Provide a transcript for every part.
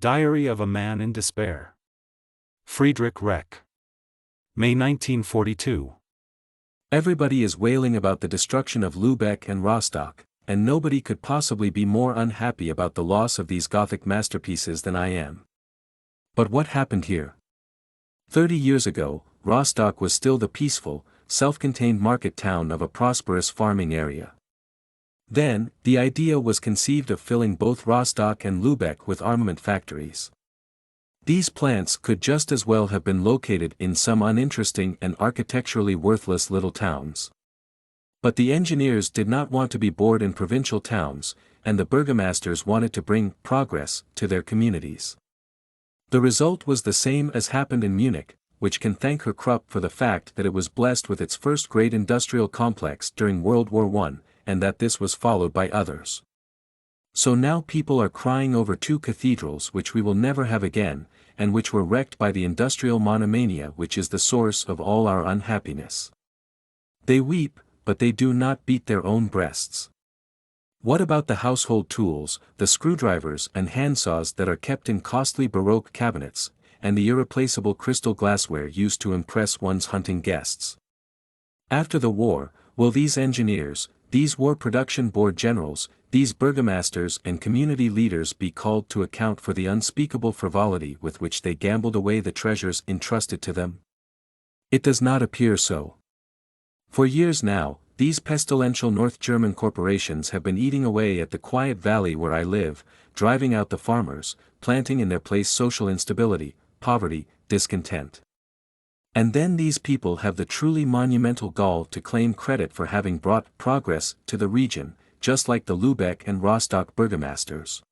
Diary of a Man in Despair. Friedrich Reck. May 1942. Everybody is wailing about the destruction of Lübeck and Rostock, and nobody could possibly be more unhappy about the loss of these Gothic masterpieces than I am. But what happened here? 30 years ago, Rostock was still the peaceful, self-contained market town of a prosperous farming area. Then, the idea was conceived of filling both Rostock and Lübeck with armament factories. These plants could just as well have been located in some uninteresting and architecturally worthless little towns. But the engineers did not want to be bored in provincial towns, and the burgomasters wanted to bring progress to their communities. The result was the same as happened in Munich, which can thank her Krupp for the fact that it was blessed with its first great industrial complex during World War I, and that this was followed by others. So now people are crying over two cathedrals which we will never have again, and which were wrecked by the industrial monomania which is the source of all our unhappiness. They weep, but they do not beat their own breasts. What about the household tools, the screwdrivers and handsaws that are kept in costly Baroque cabinets, and the irreplaceable crystal glassware used to impress one's hunting guests? After the war, will these engineers, these war production board generals, these burgomasters and community leaders be called to account for the unspeakable frivolity with which they gambled away the treasures entrusted to them? It does not appear so. For years now, these pestilential North German corporations have been eating away at the quiet valley where I live, driving out the farmers, planting in their place social instability, poverty, discontent. And then these people have the truly monumental gall to claim credit for having brought progress to the region, just like the Lübeck and Rostock burgomasters.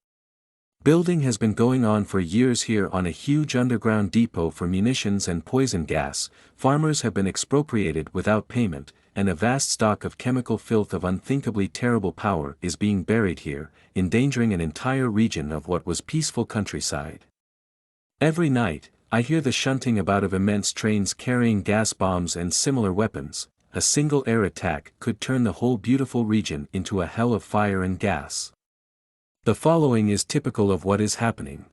Building has been going on for years here on a huge underground depot for munitions and poison gas, farmers have been expropriated without payment, and a vast stock of chemical filth of unthinkably terrible power is being buried here, endangering an entire region of what was peaceful countryside. Every night, I hear the shunting about of immense trains carrying gas bombs and similar weapons. A single air attack could turn the whole beautiful region into a hell of fire and gas. The following is typical of what is happening.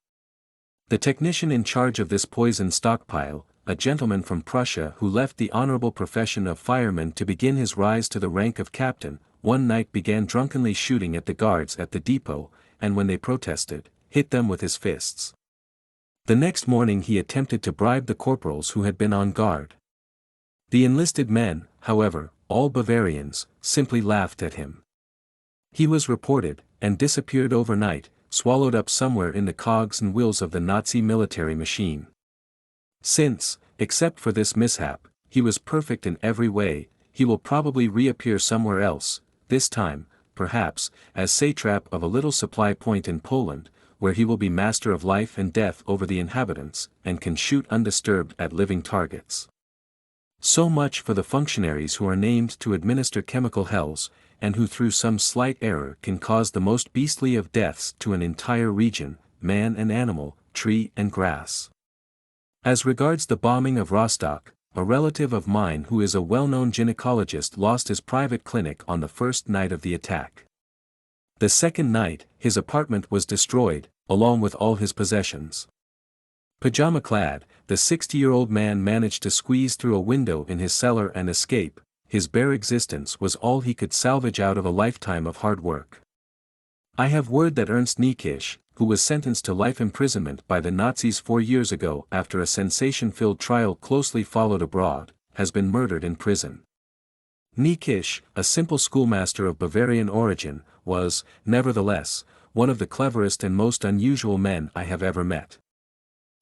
The technician in charge of this poison stockpile, a gentleman from Prussia who left the honorable profession of fireman to begin his rise to the rank of captain, one night began drunkenly shooting at the guards at the depot, and when they protested, hit them with his fists. The next morning he attempted to bribe the corporals who had been on guard. The enlisted men, however, all Bavarians, simply laughed at him. He was reported, and disappeared overnight, swallowed up somewhere in the cogs and wheels of the Nazi military machine. Since, except for this mishap, he was perfect in every way, he will probably reappear somewhere else, this time, perhaps, as satrap of a little supply point in Poland, where he will be master of life and death over the inhabitants, and can shoot undisturbed at living targets. So much for the functionaries who are named to administer chemical hells, and who through some slight error can cause the most beastly of deaths to an entire region, man and animal, tree and grass. As regards the bombing of Rostock, a relative of mine who is a well-known gynecologist lost his private clinic on the first night of the attack. The second night, his apartment was destroyed, along with all his possessions. Pajama-clad, the 60-year-old man managed to squeeze through a window in his cellar and escape. His bare existence was all he could salvage out of a lifetime of hard work. I have word that Ernst Niekisch, who was sentenced to life imprisonment by the Nazis 4 years ago after a sensation-filled trial closely followed abroad, has been murdered in prison. Niekisch, a simple schoolmaster of Bavarian origin, was, nevertheless, one of the cleverest and most unusual men I have ever met.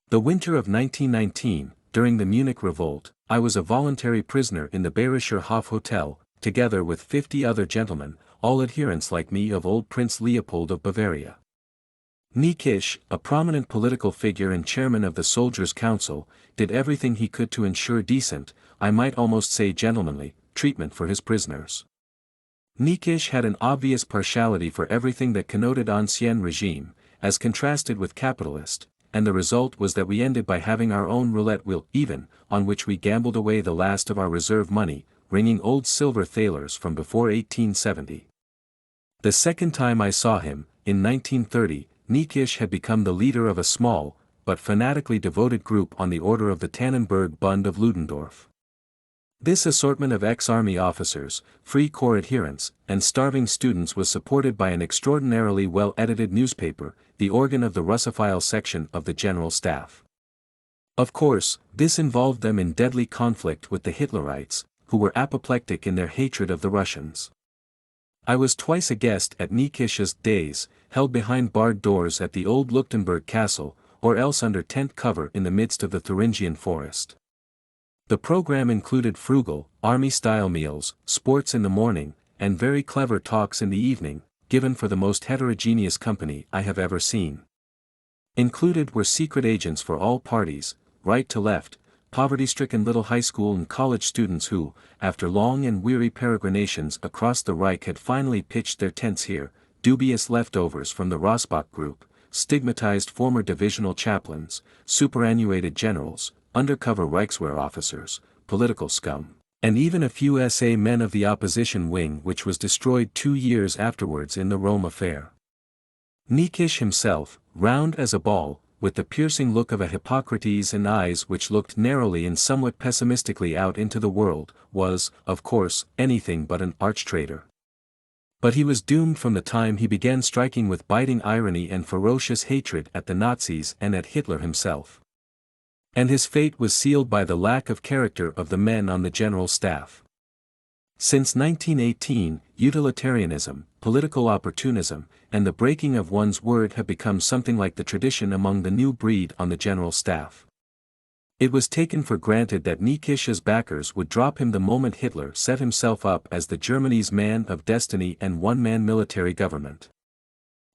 The winter of 1919, during the Munich Revolt, I was a voluntary prisoner in the Bayerischer Hof Hotel, together with 50 other gentlemen, all adherents like me of old Prince Leopold of Bavaria. Niekisch, a prominent political figure and chairman of the Soldiers' Council, did everything he could to ensure decent, I might almost say gentlemanly, treatment for his prisoners. Niekisch had an obvious partiality for everything that connoted ancien regime, as contrasted with capitalist, and the result was that we ended by having our own roulette wheel even, on which we gambled away the last of our reserve money, ringing old silver thalers from before 1870. The second time I saw him, in 1930, Niekisch had become the leader of a small, but fanatically devoted group on the order of the Tannenberg Bund of Ludendorff. This assortment of ex-army officers, free corps adherents, and starving students was supported by an extraordinarily well-edited newspaper, the organ of the Russophile section of the General Staff. Of course, this involved them in deadly conflict with the Hitlerites, who were apoplectic in their hatred of the Russians. I was twice a guest at Niekisch's days, held behind barred doors at the old Leuchtenberg Castle, or else under tent cover in the midst of the Thuringian forest. The program included frugal, army-style meals, sports in the morning, and very clever talks in the evening, given for the most heterogeneous company I have ever seen. Included were secret agents for all parties, right to left, poverty-stricken little high school and college students who, after long and weary peregrinations across the Reich had finally pitched their tents here, dubious leftovers from the Rossbach group, stigmatized former divisional chaplains, superannuated generals, undercover Reichswehr officers, political scum, and even a few SA men of the opposition wing which was destroyed 2 years afterwards in the Rome affair. Niekisch himself, round as a ball, with the piercing look of a Hippocrates and eyes which looked narrowly and somewhat pessimistically out into the world, was, of course, anything but an arch-traitor. But he was doomed from the time he began striking with biting irony and ferocious hatred at the Nazis and at Hitler himself. And his fate was sealed by the lack of character of the men on the General Staff. Since 1918, utilitarianism, political opportunism, and the breaking of one's word have become something like the tradition among the new breed on the General Staff. It was taken for granted that Niekisch's backers would drop him the moment Hitler set himself up as the Germany's man of destiny and one-man military government.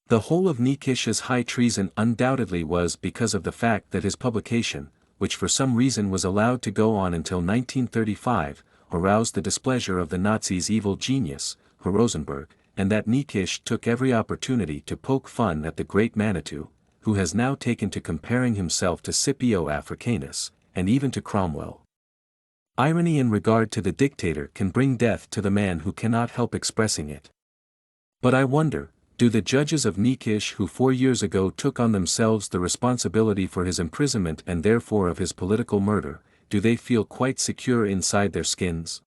The whole of Niekisch's high treason undoubtedly was because of the fact that his publication, which for some reason was allowed to go on until 1935, aroused the displeasure of the Nazis' evil genius, Rosenberg, and that Niekisch took every opportunity to poke fun at the great Manitou, who has now taken to comparing himself to Scipio Africanus, and even to Cromwell. Irony in regard to the dictator can bring death to the man who cannot help expressing it. But I wonder, do the judges of Niekisch who 4 years ago took on themselves the responsibility for his imprisonment and therefore of his political murder, do they feel quite secure inside their skins?